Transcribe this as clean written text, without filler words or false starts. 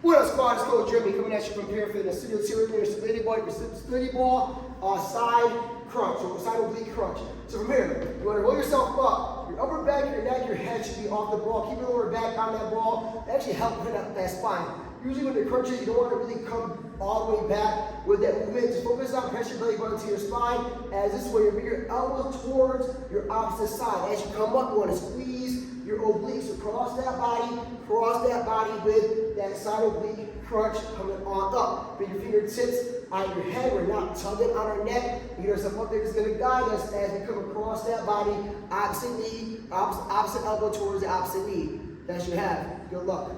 What up, squad? It's Coach Jeremy coming at you from Pure Fitness. Studio Tyranny, stability ball, side crunch, or side oblique crunch. So from here, you want to roll yourself up. Your upper back, your neck, your head should be off the ball. Keep your lower back on that ball. That actually helps put up that spine. Usually when you're crunching, you don't want to really come all the way back with that movement. Just focus on pressure your belly button to your spine. As this way, you bring your elbows towards your opposite side. As you come up, you want to squeeze your obliques. So cross that body with that side oblique crunch coming on up. Bring your fingertips on your head. We're not tugging on our neck. You get yourself up there. It's going to guide us as we come across that body. Opposite knee, opposite elbow towards the opposite knee. That's your have. Good luck.